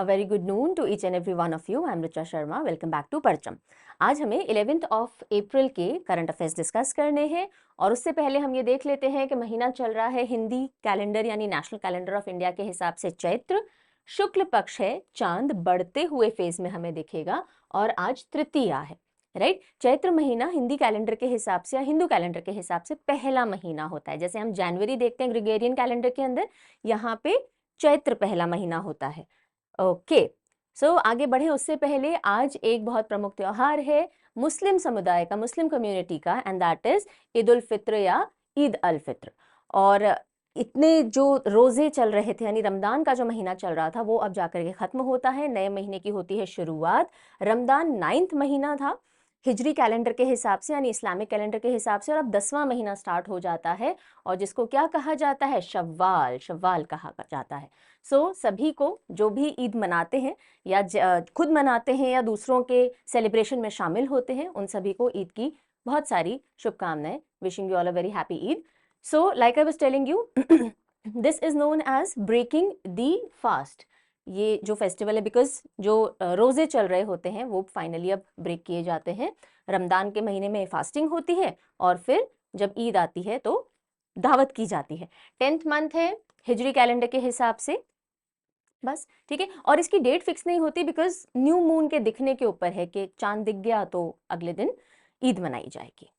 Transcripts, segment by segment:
A very good noon to each and every one of you. I'm Richa Sharma. Welcome back to परचम। आज हमें 11th of April के current affairs discuss करने हैं और उससे पहले हम ये देख लेते हैं कि महीना चल रहा है हिंदी कैलेंडर यानी नेशनल कैलेंडर ऑफ इंडिया के हिसाब से चैत्र, शुक्ल पक्ष है, चांद बढ़ते हुए फेज में हमें दिखेगा और आज तृतीया है। राइट, चैत्र महीना हिंदी कैलेंडर के हिसाब से या हिंदू कैलेंडर के हिसाब से पहला महीना होता है। जैसे हम जनवरी देखते हैं ग्रेगोरियन कैलेंडर के अंदर, यहाँ पे चैत्र पहला महीना होता है। ओके, सो आगे बढ़े उससे पहले आज एक बहुत प्रमुख त्योहार है मुस्लिम समुदाय का, मुस्लिम कम्युनिटी का, and that is Eid ul Fitr या ईद अल फित्र। और इतने जो रोजे चल रहे थे यानी रमदान का जो महीना चल रहा था वो अब जाकर के खत्म होता है, नए महीने की होती है शुरुआत। रमदान 9th महीना था हिजरी कैलेंडर के हिसाब से यानी इस्लामिक कैलेंडर के हिसाब से, और अब 10वां महीना स्टार्ट हो जाता है और जिसको क्या कहा जाता है, शव्वाल, शव्वाल कहा जाता है। सो सभी को जो भी ईद मनाते हैं या खुद मनाते हैं या दूसरों के सेलिब्रेशन में शामिल होते हैं, उन सभी को ईद की बहुत सारी शुभकामनाएं। Wishing you all a very happy Eid. So like I was telling you, this is known as breaking the fast. ये जो फेस्टिवल है, बिकॉज जो रोजे चल रहे होते हैं वो फाइनली अब ब्रेक किए जाते हैं। रमदान के महीने में फास्टिंग होती है और फिर जब ईद आती है तो दावत की जाती है। 10th मंथ है हिजरी कैलेंडर के हिसाब से, बस ठीक है। और इसकी डेट फिक्स नहीं होती बिकॉज न्यू मून के दिखने के ऊपर है कि चांद दिख गया तो अगले दिन ईद मनाई जाएगी।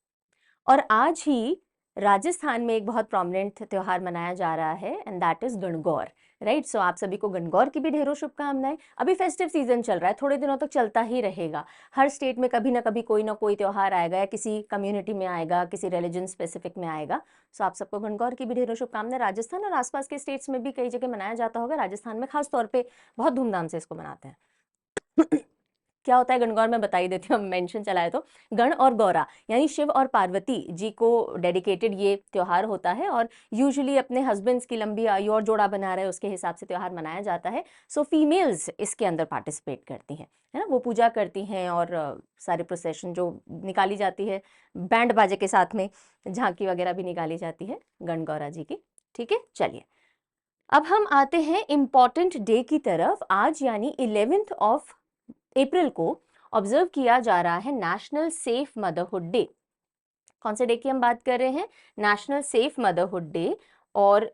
और आज ही राजस्थान में एक बहुत प्रोमिनेंट त्योहार मनाया जा रहा है and that is Gangaur. Right, so आप सभी को गणगौर की भी ढेरों शुभकामनाएं। अभी फेस्टिव सीजन चल रहा है, थोड़े दिनों तक चलता ही रहेगा। हर स्टेट में कभी ना कभी कोई ना कोई त्योहार आएगा या किसी कम्युनिटी में आएगा, किसी रिलीजन स्पेसिफिक में आएगा। सो आप सबको गणगौर की भी ढेरों शुभकामनाएं। राजस्थान और आसपास के स्टेट्स में भी कई जगह मनाया जाता होगा, राजस्थान में खास तौर पर बहुत धूमधाम से इसको मनाते हैं। क्या होता है गणगौर, मैं बता ही देती हूँ, मेंशन चला है तो। गण और गौरा यानी शिव और पार्वती जी को डेडिकेटेड ये त्योहार होता है और यूजुअली अपने हस्बैंड्स की लंबी आयु और जोड़ा बना रहे उसके हिसाब से त्योहार मनाया जाता है। सो फीमेल्स इसके अंदर पार्टिसिपेट करती हैं, है ना, वो पूजा करती हैं और सारे प्रोसेशन जो निकाली जाती है बैंड बाजे के साथ में, झांकी वगैरह भी निकाली जाती है गणगौरा जी की। ठीक है, चलिए अब हम आते हैं इम्पॉर्टेंट डे की तरफ। आज यानी 11th ऑफ अप्रैल को ऑब्जर्व किया जा रहा है नेशनल सेफ मदरहुड डे। कौन से डे की हम बात कर रहे हैं, नेशनल सेफ मदरहुड डे। और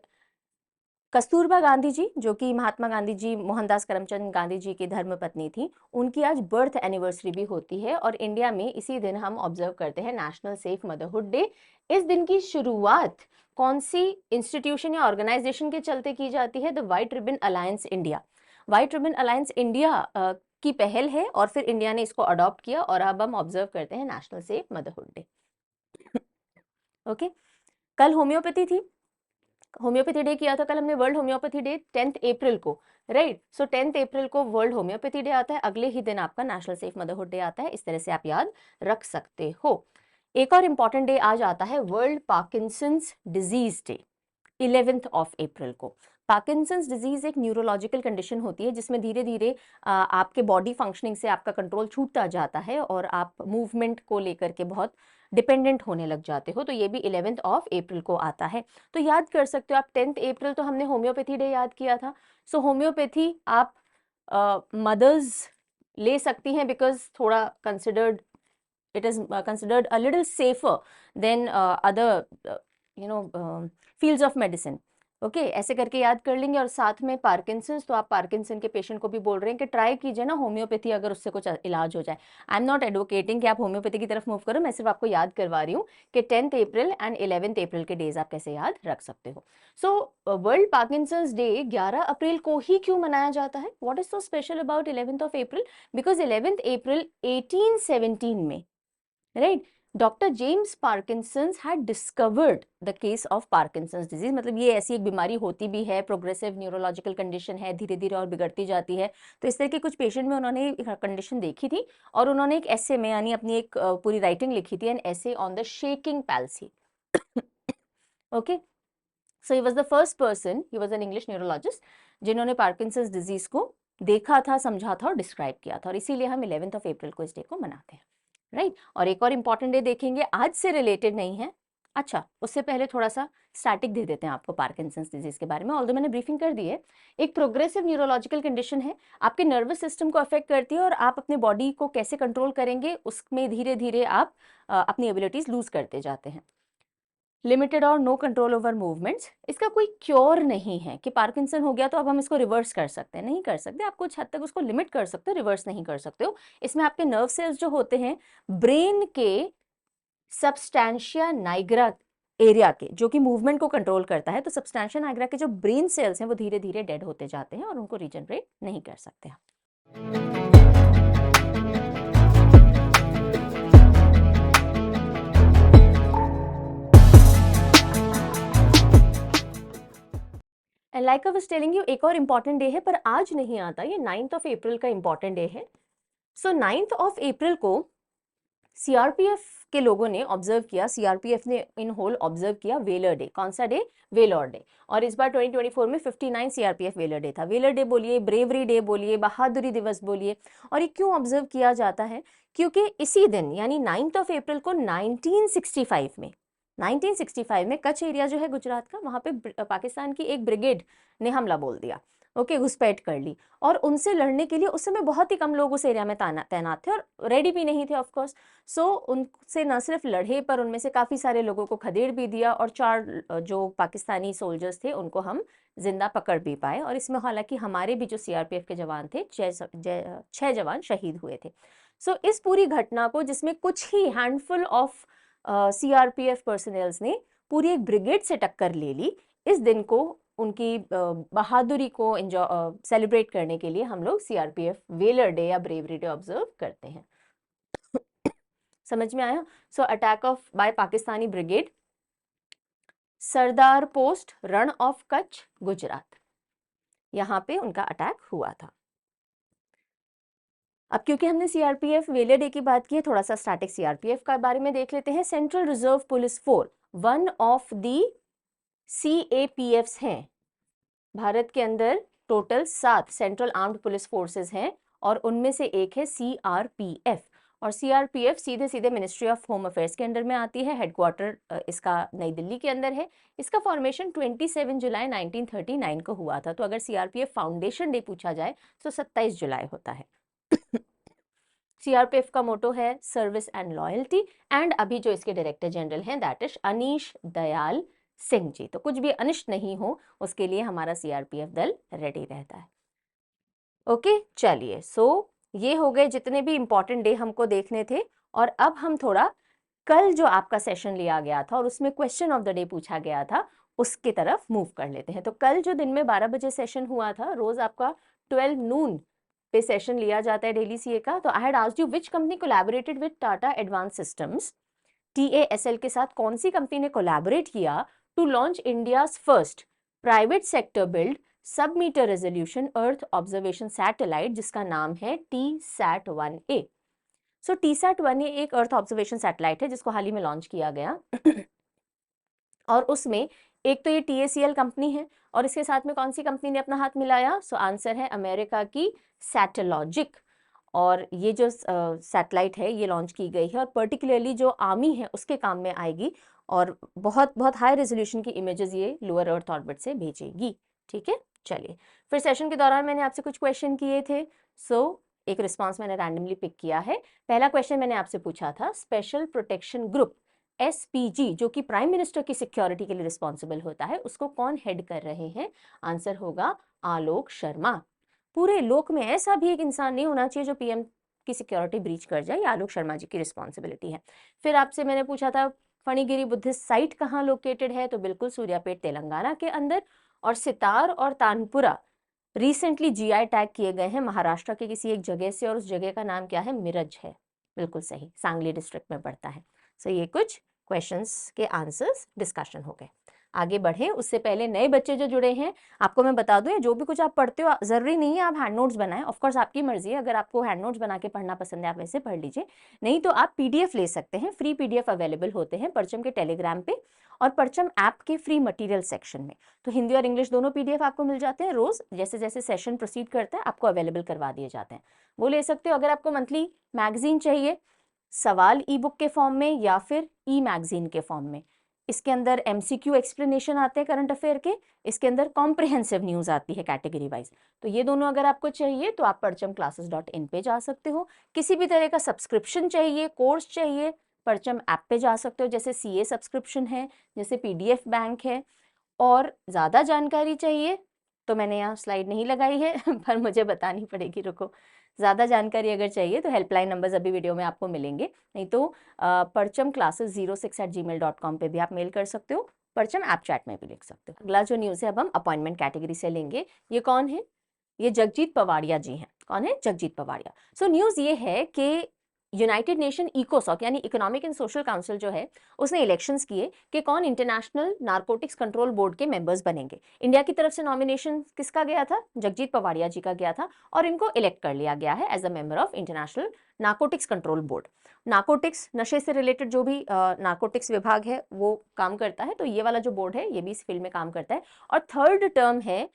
कस्तूरबा गांधी जी, जो कि महात्मा गांधी जी, मोहनदास करमचंद गांधी जी की धर्मपत्नी थी, उनकी आज बर्थ एनिवर्सरी भी होती है और इंडिया में इसी दिन हम ऑब्जर्व करते हैं नेशनल सेफ मदरहुड डे। इस दिन की शुरुआत कौन सी इंस्टीट्यूशन या ऑर्गेनाइजेशन के चलते की जाती है, the white ribbon alliance India. White ribbon alliance India की पहल है और फिर इंडिया ने इसको अडॉप्ट किया और अब हम ऑब्जर्व करते हैं national safe motherhood day. Okay, कल होम्योपैथी थी, होम्योपैथी डे किया था कल हमने, वर्ल्ड होम्योपैथी डे 10th अप्रैल को। राइट, सो 10th अप्रैल को वर्ल्ड होम्योपैथी डे आता है, अगले ही दिन आपका नेशनल सेफ मदरहुड डे आता है। इस तरह से आप याद रख सकते हो। एक और इंपॉर्टेंट डे आज आता है world Parkinson's disease day, 11th of April को। पार्किंसंस डिजीज एक न्यूरोलॉजिकल कंडीशन होती है जिसमें धीरे धीरे आपके बॉडी फंक्शनिंग से आपका कंट्रोल छूटता जाता है और आप मूवमेंट को लेकर के बहुत डिपेंडेंट होने लग जाते हो। तो ये भी 11th ऑफ अप्रैल को आता है। तो याद कर सकते हो आप, 10th अप्रैल तो हमने होम्योपैथी डे याद किया था। सो होम्योपैथी आप मदर्स ले सकती हैं बिकॉज थोड़ा considered, it is considered a little safer than other fields of medicine. Okay, ऐसे करके याद कर लेंगे। और साथ में पार्किंसंस, तो आप पार्किंसन के पेशेंट को भी बोल रहे हैं कि ट्राई कीजिए ना होम्योपैथी, अगर उससे कुछ इलाज हो जाए। आई एम नॉट एडवोकेटिंग कि आप होम्योपैथी की तरफ मूव करो, मैं सिर्फ आपको याद करवा रही हूँ कि 10th अप्रैल एंड 11th अप्रैल के डेज आप कैसे याद रख सकते हो। सो वर्ल्ड पार्किंसंस डे 11 अप्रैल को ही क्यों मनाया जाता है, what is so special about 11th of April? Because 11th अप्रैल 1817 में, right, doctor James Parkinson's had discovered the case of Parkinson's disease. मतलब ये ऐसी एक बीमारी होती भी है, प्रोग्रेसिव न्यूरोलॉजिकल कंडीशन है, धीरे धीरे और बिगड़ती जाती है। तो इस तरह के कुछ पेशेंट में उन्होंने कंडीशन देखी थी और उन्होंने एक ऐसे में यानी अपनी एक पूरी राइटिंग लिखी थी, एन ऐसे on the shaking palsy. Okay, so he was the first person, he was an English neurologist, जिन्होंने पार्किंसंस डिजीज को देखा था, समझा था और डिस्क्राइब किया था। और इसीलिए हम 11th ऑफ अप्रैल को इस डे को मनाते हैं। राइट, और एक और इंपॉर्टेंट डे देखेंगे, आज से रिलेटेड नहीं है, अच्छा, उससे पहले थोड़ा-सा स्टैटिक दे देते हैं आपको पार्किंसंस डिजीज़ के बारे में, ऑल्दो मैंने ब्रीफिंग कर दी है। एक प्रोग्रेसिव न्यूरोलॉजिकल कंडीशन है, आपके नर्वस सिस्टम को अफेक्ट करती है और आप अपने बॉडी को कैसे कंट्रोल करेंगे, उसमें धीरे-धीरे आप अपनी एबिलिटीज़ लूज़ करते जाते हैं। लिमिटेड और नो कंट्रोल ओवर मूवमेंट्स, इसका कोई क्योर नहीं है कि पार्किंसन हो गया तो अब हम इसको रिवर्स कर सकते हैं, नहीं कर सकते। आप कुछ हद तक उसको लिमिट कर सकते हो, रिवर्स नहीं कर सकते हो। इसमें आपके नर्व सेल्स जो होते हैं ब्रेन के सब्सटैंशिया नाइग्रा एरिया के, जो कि मूवमेंट को कंट्रोल करता है, तो सब्सटैंशिया नाइग्रा के जो ब्रेन सेल्स हैं वो धीरे धीरे डेड होते जाते हैं और उनको रिजनरेट नहीं कर सकते हैं। And like I was telling you, एक और इम्पॉर्टेंट डे है पर आज नहीं आता, ये 9th ऑफ अप्रैल का इम्पॉर्टेंट डे है। सो 9th ऑफ अप्रैल को सीआरपीएफ के लोगों ने ऑब्जर्व किया, सीआरपीएफ ने इन होल ऑब्जर्व किया वेलर डे। कौन सा डे? Velar day. और इस बार 2024 में 59 सीआरपीएफ वेलर डे था। वेलर डे बोलिए, ब्रेवरी डे बोलिए, बहादुरी दिवस बोलिए। और ये क्यों ऑब्जर्व किया जाता है? क्योंकि इसी दिन यानी 9th ऑफ अप्रैल को 1965 में कच्छ एरिया जो है गुजरात का, वहां पे पाकिस्तान की एक ब्रिगेड ने हमला बोल दिया, ओके, घुसपैठ कर ली। और उनसे लड़ने के लिए उस समय बहुत ही कम लोग उस एरिया में तैनात थे और रेडी भी नहीं थे ऑफ कोर्स। सो उनसे न सिर्फ लड़े पर उनमें से काफ़ी सारे लोगों को खदेड़ भी दिया और 4 जो पाकिस्तानी सोल्जर्स थे उनको हम जिंदा पकड़ भी पाए। और इसमें हालांकि हमारे भी जो सीआरपीएफ के जवान थे, 6 जवान शहीद हुए थे। सो इस पूरी घटना को, जिसमें कुछ ही हैंडफुल ऑफ सीआरपीएफ पर्सनल्स ने पूरी एक ब्रिगेड से टक्कर ले ली, इस दिन को उनकी बहादुरी को सेलिब्रेट करने के लिए हम लोग सीआरपीएफ वेलर डे या ब्रेवरी डे ऑब्जर्व करते हैं। समझ में आया? So attack of by Pakistani brigade, Sardar post, Rann of Kutch, Gujarat, यहां पे उनका अटैक हुआ था। अब क्योंकि हमने सीआरपीएफ वेलर डे की बात की है, थोड़ा सा स्टैटिक सीआरपीएफ का बारे में देख लेते हैं। Central reserve police force one of the CAPFs हैं। भारत के अंदर total 7 central armed police forces हैं और उनमें से एक है CRPF। और CRPF सीधे सीधे मिनिस्ट्री ऑफ होम अफेयर्स के अंडर में आती है। हेडक्वार्टर इसका नई दिल्ली के अंदर है। इसका फॉर्मेशन 27 जुलाई 1939 को हुआ था। तो अगर CRPF फाउंडेशन डे पूछा जाए तो 27 जुलाई होता है। CRPF का मोटो है सर्विस एंड लॉयल्टी। एंड अभी जो इसके डायरेक्टर जनरल हैं दैट इज अनीश दयाल सिंह जी। तो कुछ भी अनिष्ट नहीं हो उसके लिए हमारा CRPF दल रेडी रहता है। ओके, चलिए। सो ये हो गए जितने भी इंपॉर्टेंट डे हमको देखने थे। और अब हम थोड़ा कल जो आपका सेशन लिया गया था और उसमें क्वेश्चन ऑफ द डे पूछा गया था उसकी तरफ मूव कर लेते हैं। तो कल जो दिन में 12 बजे सेशन हुआ था, रोज आपका 12 नून पे सेशन लिया जाता है डेली सीए का। तो I had asked you which company collaborated with Tata advance systems, TASL के साथ कौन सी कंपनी ने कोलैबोरेट किया to launch India's first private sector build sub metre resolution earth observation satellite, जिसका नाम है TSAT-1A। सो TSAT-1A एक अर्थ ऑब्जर्वेशन सैटेलाइट है जिसको हाल ही में लॉन्च किया गया। और उसमें एक तो ये TACL कंपनी है और इसके साथ में कौन सी कंपनी ने अपना हाथ मिलाया? सो आंसर है अमेरिका की सैटेलॉजिक। और ये जो सैटेलाइट है ये लॉन्च की गई है और पर्टिकुलरली जो आर्मी है उसके काम में आएगी और बहुत बहुत हाई रेजोल्यूशन की इमेजेस ये लोअर अर्थ ऑर्बिट से भेजेगी। ठीक है, चलिए। फिर सेशन के दौरान मैंने आपसे कुछ क्वेश्चन किए थे। एक रिस्पांस मैंने रैंडमली पिक किया है। पहला क्वेश्चन मैंने आपसे पूछा था, स्पेशल प्रोटेक्शन ग्रुप SPG जो कि प्राइम मिनिस्टर की सिक्योरिटी के लिए रिस्पॉन्सिबल होता है, उसको कौन हेड कर रहे हैं? आंसर होगा आलोक शर्मा। पूरे लोक में ऐसा भी एक इंसान नहीं होना चाहिए जो PM की सिक्योरिटी ब्रीच कर जाए, ये आलोक शर्मा जी की रिस्पॉन्सिबिलिटी है। फिर आपसे मैंने पूछा था फणिगिरी बुद्धिस्ट साइट कहाँ लोकेटेड है? तो बिल्कुल सूर्यापेट तेलंगाना के अंदर। और सितार और तानपुरा रिसेंटली GI टैग किए गए हैं महाराष्ट्र के किसी एक जगह से और उस जगह का नाम क्या है? मिरज है। बिल्कुल सही, सांगली डिस्ट्रिक्ट में पड़ता है। सो ये कुछ क्वेश्चंस के आंसर्स डिस्कशन हो गए। आगे बढ़े उससे पहले नए बच्चे जो जुड़े हैं आपको मैं बता दूं, जो भी कुछ आप पढ़ते हो जरूरी नहीं है आप हैंड नोट्स बनाएं। ऑफ कोर्स आपकी मर्जी है, अगर आपको हैंड नोट्स बना के पढ़ना पसंद है आप वैसे पढ़ लीजिए, नहीं तो आप PDF ले सकते हैं। फ्री PDF अवेलेबल होते हैं परचम के टेलीग्राम पे और परचम ऐप के फ्री मटेरियल सेक्शन में। तो हिंदी और इंग्लिश दोनों PDF आपको मिल जाते हैं। रोज जैसे जैसे सेशन प्रोसीड करता है आपको अवेलेबल करवा दिए जाते हैं, वो ले सकते हो। अगर आपको मंथली मैगजीन चाहिए सवाल ई बुक के फॉर्म में या फिर ई मैगजीन के फॉर्म में, इसके अंदर MCQ एक्सप्लेनेशन आते हैं करंट अफेयर के, इसके अंदर कॉम्प्रिहेंसिव न्यूज़ आती है कैटेगरी वाइज। तो ये दोनों अगर आपको चाहिए तो आप parchamclasses.in पे जा सकते हो। किसी भी तरह का सब्सक्रिप्शन चाहिए, कोर्स चाहिए, परचम ऐप पे जा सकते हो, जैसे CA सब्सक्रिप्शन है, जैसे PDF बैंक है। और ज़्यादा जानकारी चाहिए तो मैंने यहाँ स्लाइड नहीं लगाई है पर मुझे बतानी पड़ेगी, रुको। ज़्यादा जानकारी अगर चाहिए तो हेल्पलाइन नंबर्स अभी वीडियो में आपको मिलेंगे, नहीं तो parchamclasses06@gmail.com पे भी आप मेल कर सकते हो, परचम ऐप चैट में भी लिख सकते हो। अगला जो न्यूज़ है अब हम अपॉइंटमेंट कैटेगरी से लेंगे। ये कौन है? ये जगजीत पवाड़िया जी हैं। कौन है? जगजीत पवाड़िया। सो न्यूज़ ये है कि यूनाइटेड नेशन इकोसॉक यानी इकोनॉमिक एंड सोशल काउंसिल जो है, उसने इलेक्शंस किए कि कौन इंटरनेशनल नारकोटिक्स कंट्रोल बोर्ड के मेंबर्स बनेंगे। इंडिया की तरफ से नॉमिनेशन किसका गया था? जगजीत पवाड़िया जी का गया था, और इनको इलेक्ट कर लिया गया है as a member of international narcotics control board. Narcotics, नशे से रिलेटेड जो भी नारकोटिक्स विभाग है वो काम करता है, तो ये वाला जो बोर्ड है ये भी इस फील्ड में काम करता है। और थर्ड टर्म है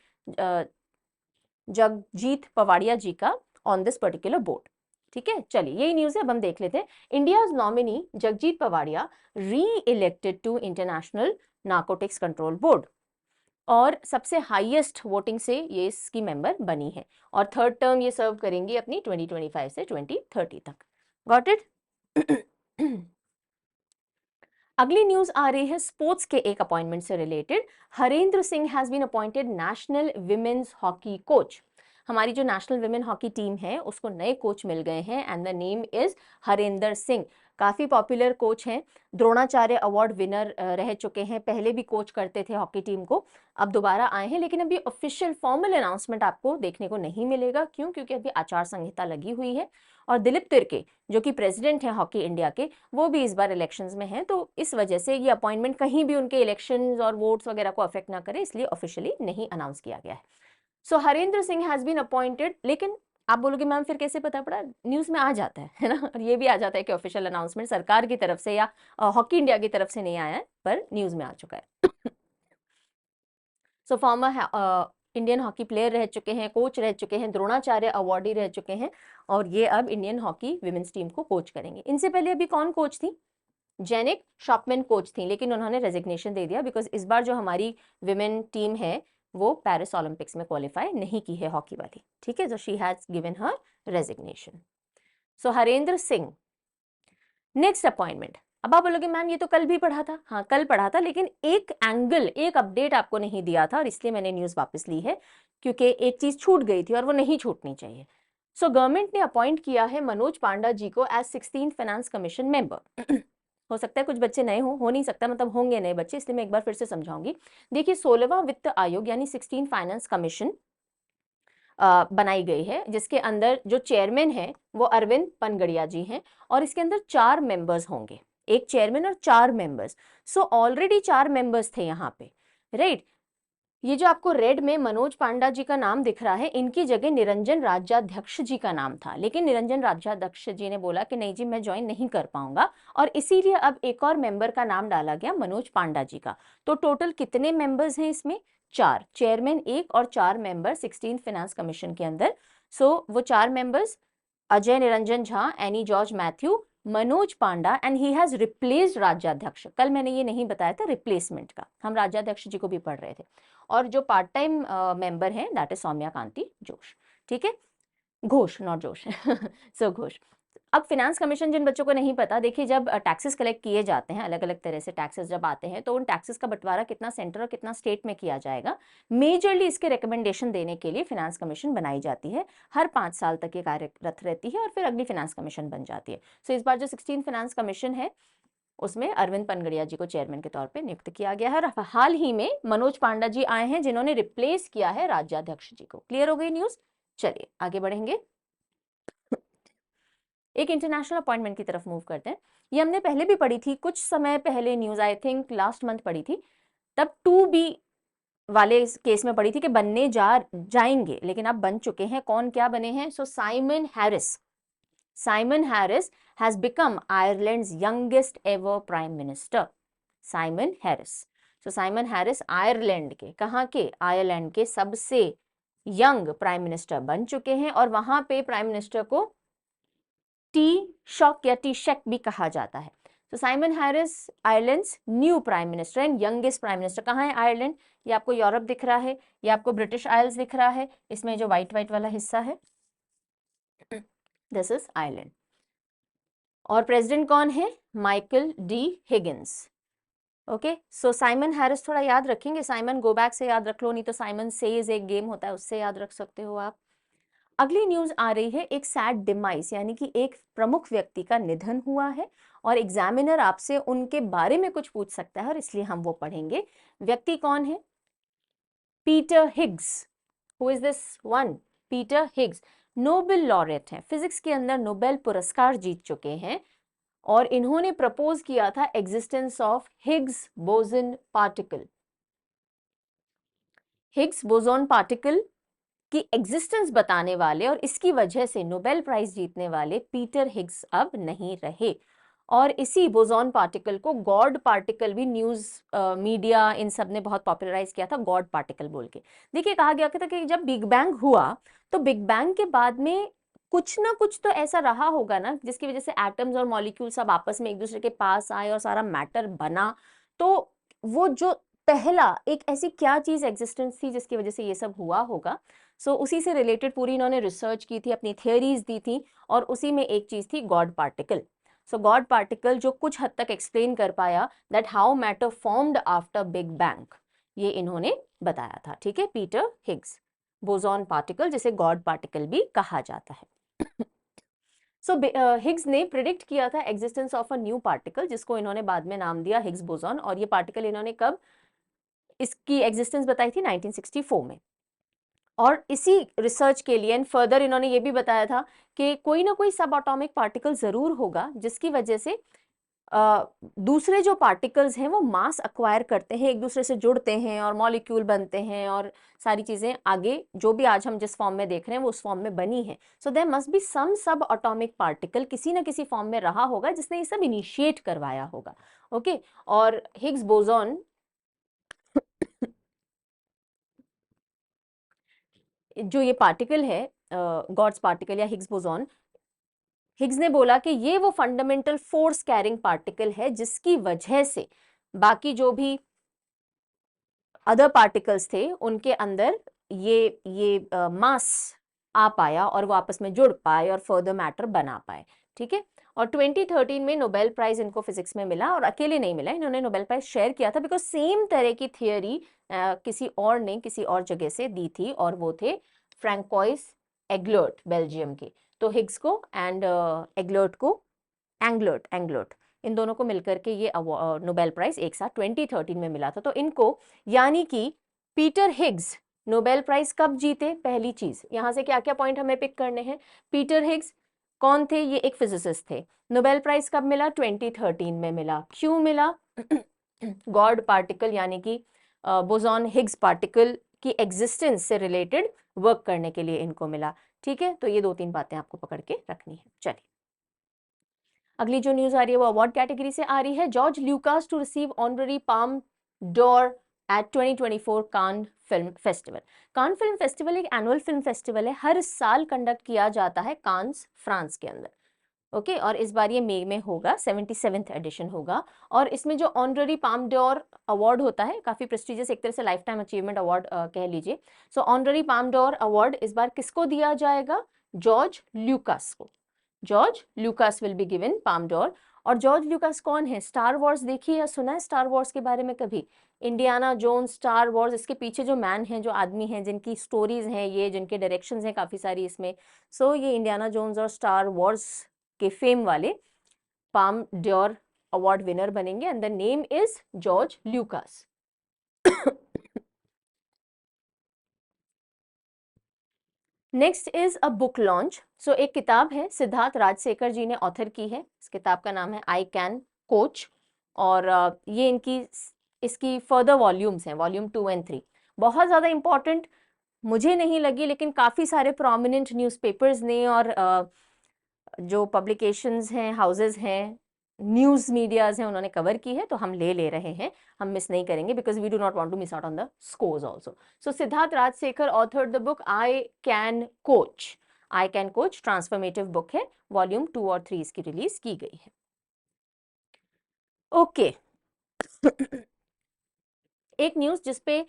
जगजीत पवाड़िया जी का ऑन दिस पर्टिकुलर बोर्ड। ठीक है, चलिए यही न्यूज़ है, अब हम देख लेते हैं। India's nominee Jagjit Pavadia re elected to international narcotics control board, और सबसे हाईएस्ट वोटिंग से ये इसकी मेंबर बनी है, और थर्ड टर्म ये सर्व करेंगी अपनी 2025 से 2030 तक। Got it? अगली न्यूज आ रही है स्पोर्ट्स के एक अपॉइंटमेंट से related. Harendra Singh has been appointed national women's hockey coach. हमारी जो नेशनल विमेन हॉकी टीम है उसको नए कोच मिल गए हैं, and the name is Harendra Singh. काफी पॉपुलर कोच हैं, द्रोणाचार्य अवार्ड विनर रह चुके हैं, पहले भी कोच करते थे हॉकी टीम को, अब दोबारा आए हैं। लेकिन अभी ऑफिशियल फॉर्मल अनाउंसमेंट आपको देखने को नहीं मिलेगा। क्यों? क्योंकि अभी आचार संहिता लगी हुई है, और दिलीप तिर्के जो कि प्रेसिडेंट हैं हॉकी इंडिया के, वो भी इस बार इलेक्शंस में हैं, तो इस वजह से ये अपॉइंटमेंट कहीं भी उनके इलेक्शंस और वोट्स वगैरह को अफेक्ट ना करे, इसलिए ऑफिशियली नहीं अनाउंस किया गया है। So Harendra Singh has been appointed, लेकिन आप बोलोगे मैम फिर कैसे पता पड़ा? न्यूज में आ जाता है ना, और ये भी आ जाता है कि ऑफिशियल अनाउंसमेंट सरकार की तरफ से या हॉकी इंडिया की तरफ से नहीं आया है, पर न्यूज में आ चुका है। सो फॉर्मर इंडियन हॉकी प्लेयर रह चुके हैं, कोच रह चुके हैं, द्रोणाचार्य अवार्डी रह चुके हैं, और ये अब इंडियन हॉकी विमेंस टीम को कोच करेंगे। इनसे पहले अभी कौन कोच थी? जेनिक शॉपमैन कोच थी, लेकिन उन्होंने रेजिग्नेशन दे दिया, बिकॉज इस बार जो हमारी विमेन टीम है वो पेरिस ओलंपिक्स में क्वालिफाई नहीं की है हॉकी वाली। ठीक है, so she has given her resignation. So Harendra Singh next appointment. अब आप बोलोगे मैम ये तो कल भी पढ़ा था। हाँ कल पढ़ा था, लेकिन एक एंगल, एक अपडेट आपको नहीं दिया था, और इसलिए मैंने न्यूज वापस ली है, क्योंकि एक चीज छूट गई थी और वो नहीं छूटनी चाहिए। सो गवर्नमेंट ने अपॉइंट किया है मनोज पांडा जी को as 16th finance commission member. हो सकता है कुछ बच्चे नए हो नहीं सकता, मतलब होंगे नए बच्चे, इसलिए मैं एक बार फिर से समझाऊंगी। देखिए 16वां वित्त आयोग यानी 16th फाइनेंस कमीशन बनाई गई है, जिसके अंदर जो चेयरमैन है वो अरविंद पनगड़िया जी हैं, और इसके अंदर 4 मेंबर्स होंगे, एक चेयरमैन और 4 मेंबर्स। सो ऑलरेडी 4 मेंबर्स थे यहाँ पे, राइट। ये जो आपको रेड में मनोज पांडा जी का नाम दिख रहा है, इनकी जगह निरंजन राज्याध्यक्ष जी का नाम था, लेकिन निरंजन राज्याध्यक्ष जी ने बोला कि नहीं जी मैं ज्वाइन नहीं कर पाऊंगा, और इसीलिए अब एक और मेंबर का नाम डाला गया मनोज पांडा जी का। तो टोटल कितने मेंबर्स हैं इसमें? 4, चेयरमैन 1 और 4 मेंबर 16th फाइनेंस कमीशन के अंदर। सो वो 4 members Ajay Niranjan Jha, Annie George Mathew, Manoj Panda, and he has replaced Rajyadhyaksha. कल मैंने ये नहीं बताया था रिप्लेसमेंट का, हम राज्याध्यक्ष जी को भी पढ़ रहे थे। और जो पार्ट टाइम मेंबर हैं दैट इज सौम्या कांति जोश। ठीक है, घोष नॉट जोश। सो घोष। अब फिनेंस कमीशन जिन बच्चों को नहीं पता, देखिए जब टैक्सेस कलेक्ट किए जाते हैं, अलग अलग तरह से टैक्सेस जब आते हैं, तो उन टैक्सेस का बंटवारा कितना सेंटर और कितना स्टेट में किया जाएगा, मेजरली इसके रिकमेंडेशन देने के लिए फिनेंस कमीशन बनाई जाती है। हर 5 साल तक ये कार्यरत रहती है, और फिर अगली फिनेंस कमीशन बन जाती है। सो इस बार जो 16th फाइनेंस कमीशन है उसमें अरविंद पनगड़िया जी को चेयरमैन के तौर पे नियुक्त किया गया है, और हाल ही में मनोज पांडा जी आए हैं जिन्होंने रिप्लेस किया है राज्याध्यक्ष जी को। क्लियर हो गई न्यूज? चलिए आगे बढ़ेंगे, एक इंटरनेशनल अपॉइंटमेंट की तरफ मूव करते हैं। ये हमने पहले भी पढ़ी थी, कुछ समय पहले news, I think last month पढ़ी थी, तब 2B वाले इस केस में पढ़ी थी कि बनने जाएंगे, लेकिन अब बन चुके हैं। कौन क्या बने हैं? So Simon Harris has become Ireland's youngest ever prime minister. Simon Harris. So Simon Harris Ireland के, कहाँ के? आयरलैंड के सबसे यंग प्राइम मिनिस्टर बन चुके हैं, और वहां पे प्राइम मिनिस्टर को टी शॉक या टी शेक भी कहा जाता है। तो Simon Harris Ireland's new prime minister and youngest prime minister. कहाँ है आयरलैंड? ये आपको यूरोप दिख रहा है, ये आपको ब्रिटिश आइल्स दिख रहा है, इसमें जो व्हाइट व्हाइट वाला हिस्सा है दिस इज आयरलैंड। और प्रेसिडेंट कौन है? Michael D Higgins. ओके, सो साइमन हैरिस थोड़ा याद रखेंगे, साइमन गो बैक से याद रख लो, नहीं तो साइमन सेज एक गेम होता है उससे याद रख सकते हो आप। अगली न्यूज आ रही है एक सैड डिमाइस, यानी कि एक प्रमुख व्यक्ति का निधन हुआ है और एग्जामिनर आपसे उनके बारे में कुछ पूछ सकता है और इसलिए हम वो पढ़ेंगे। व्यक्ति कौन है? Peter Higgs. Who is this one? Peter Higgs Nobel laureate है, फिजिक्स के अंदर नोबेल पुरस्कार जीत चुके हैं और इन्होंने प्रपोज किया था existence of Higgs boson particle. Higgs boson particle की एग्जिस्टेंस बताने वाले और इसकी वजह से नोबेल प्राइज जीतने वाले पीटर हिग्स अब नहीं रहे और इसी बोसोन पार्टिकल को गॉड पार्टिकल भी न्यूज मीडिया इन सब ने बहुत पॉपुलराइज किया था, गॉड पार्टिकल बोल के। देखिए कहा गया था कि जब बिग बैंग हुआ तो बिग बैंग के बाद में कुछ ना कुछ तो ऐसा रहा होगा ना जिसकी वजह से एटम्स और मॉलिक्यूल सब आपस में एक दूसरे के पास आए और सारा मैटर बना। तो वो जो पहला एक ऐसी क्या चीज एग्जिस्टेंस थी जिसकी वजह से ये सब हुआ होगा। उसी से रिलेटेड पूरी इन्होंने रिसर्च की थी, अपनी थियरीज दी थी और उसी में एक चीज थी गॉड पार्टिकल। गॉड पार्टिकल जो कुछ हद तक एक्सप्लेन कर पाया that how matter formed after big bang, ये इन्होंने बताया था। ठीक है, पीटर हिग्स बोसोन पार्टिकल जिसे गॉड पार्टिकल भी कहा जाता है। हिग्स ने प्रिडिक्ट किया था existence of a new particle जिसको इन्होंने बाद में नाम दिया हिग्स बोसोन और ये पार्टिकल इन्होंने कब इसकी एग्जिस्टेंस बताई थी? 1964 में। और इसी रिसर्च के लिए एंड फर्दर इन्होंने ये भी बताया था कि कोई ना कोई सब एटॉमिक पार्टिकल जरूर होगा जिसकी वजह से दूसरे जो पार्टिकल्स हैं वो मास अक्वायर करते हैं, एक दूसरे से जुड़ते हैं और मॉलिक्यूल बनते हैं और सारी चीजें आगे जो भी आज हम जिस फॉर्म में देख रहे हैं वो उस फॉर्म में बनी है। So there must be some subatomic particle किसी ना किसी फॉर्म में रहा होगा जिसने ये सब इनिशिएट करवाया होगा। ओके, और हिग्स बोसोन जो ये पार्टिकल है गॉड्स पार्टिकल या हिग्स बोसोन, हिग्स ने बोला कि ये वो फंडामेंटल फोर्स कैरिंग पार्टिकल है जिसकी वजह से बाकी जो भी अदर पार्टिकल्स थे उनके अंदर ये मास आ पाया और वो आपस में जुड़ पाए और फर्दर मैटर बना पाए। ठीक है, और 2013 में नोबेल प्राइज इनको फिजिक्स में मिला और अकेले नहीं मिला, इन्होंने नोबेल प्राइज शेयर किया था बिकॉज सेम तरह की थियरी किसी और ने किसी और जगह से दी थी और वो थे फ्रैंकोइस एग्लर्ट बेल्जियम के। तो हिग्स को एंड एग्लर्ट को एंग्लर्ट इन दोनों को मिलकर के ये नोबेल प्राइज एक साथ 2013 में मिला था। तो इनको यानी कि पीटर हिग्स नोबेल प्राइज कब जीते? पहली चीज यहां से क्या क्या पॉइंट हमें पिक करने हैं। पीटर हिग्स कौन थे? ये एक फिजिसिस्ट थे। नोबेल प्राइज कब मिला? 2013 में मिला। क्यों मिला? गॉड पार्टिकल यानी कि बोसोन हिग्स पार्टिकल की एग्जिस्टेंस से रिलेटेड वर्क करने के लिए इनको मिला। ठीक है, तो ये दो तीन बातें आपको पकड़ के रखनी है। चलिए अगली जो न्यूज आ रही है वो अवार्ड कैटेगरी से आ रही है। George Lucas to receive honorary Palme d'Or at 2024 Cannes film festival. Cannes film festival एक एनुअल फिल्म फेस्टिवल है, हर साल कंडक्ट किया जाता है कांस फ्रांस के अंदर। ओके, और इस बार ये मई में होगा, 77th एडिशन होगा और इसमें जो ऑनररी पाम डोर अवार्ड होता है काफी प्रेस्टिजियस, एक तरह से लाइफ टाइम अचीवमेंट अवार्ड कह लीजिए। ऑनररी पाम डोर अवार्ड इस बार किसको दिया जाएगा? जॉर्ज ल्यूकास को। George Lucas will be given Palme d'Or. और जॉर्ज ल्यूकास कौन है? स्टार वॉर्स देखी या सुना है स्टार वॉर्स के बारे में कभी? इंडियाना जोन्स, स्टार वॉर्स, इसके पीछे जो मैन हैं, जो आदमी हैं, जिनकी स्टोरीज हैं, ये जिनके डायरेक्शंस हैं काफी सारी इसमें। ये इंडियाना जोन्स और स्टार वॉर्स के फेम वाले पाम डोर अवार्ड विनर बनेंगे and the name is George Lucas. Next is a book launch. एक किताब है, सिद्धार्थ राजशेखर जी ने ऑथर की है। इस किताब का नाम है आई कैन कोच और ये इसकी फर्दर वॉल्यूम्स हैं, वॉल्यूम 2 एंड 3। बहुत ज़्यादा इंपॉर्टेंट मुझे नहीं लगी लेकिन काफ़ी सारे प्रोमिनेंट न्यूज़पेपर्स ने और जो पब्लिकेशंस हैं, हाउसेस हैं, न्यूज़ मीडियाज हैं, उन्होंने कवर की है तो हम ले रहे हैं, हम मिस नहीं करेंगे because we do not want to miss out on the scores also. Siddharth Rajshekhar authored the book I can coach. I can coach transformative book है, वॉल्यूम 2 और 3 इसकी रिलीज की गई है। ओके एक न्यूज जिसपे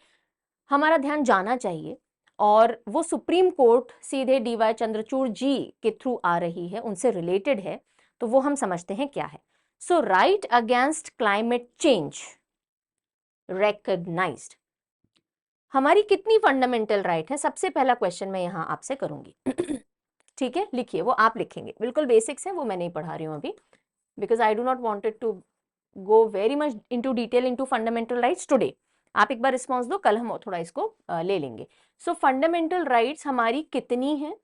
हमारा ध्यान जाना चाहिए और वो सुप्रीम कोर्ट सीधे डीवाई चंद्रचूड़ जी के थ्रू आ रही है, उनसे रिलेटेड है, तो वो हम समझते हैं क्या है। So right against climate change recognised, हमारी कितनी फंडामेंटल राइट है, सबसे पहला क्वेश्चन मैं यहां आपसे करूंगी। ठीक है, लिखिए, वो आप लिखेंगे, बिल्कुल बेसिक्स है, वो मैं नहीं पढ़ा रही हूं अभी, because I do not wanted to go very much into detail into fundamental rights today. आप एक बार रिस्पॉन्स दो, कल हम थोड़ा इसको ले लेंगे। सो फंडामेंटल राइट्स हमारी कितनी हैं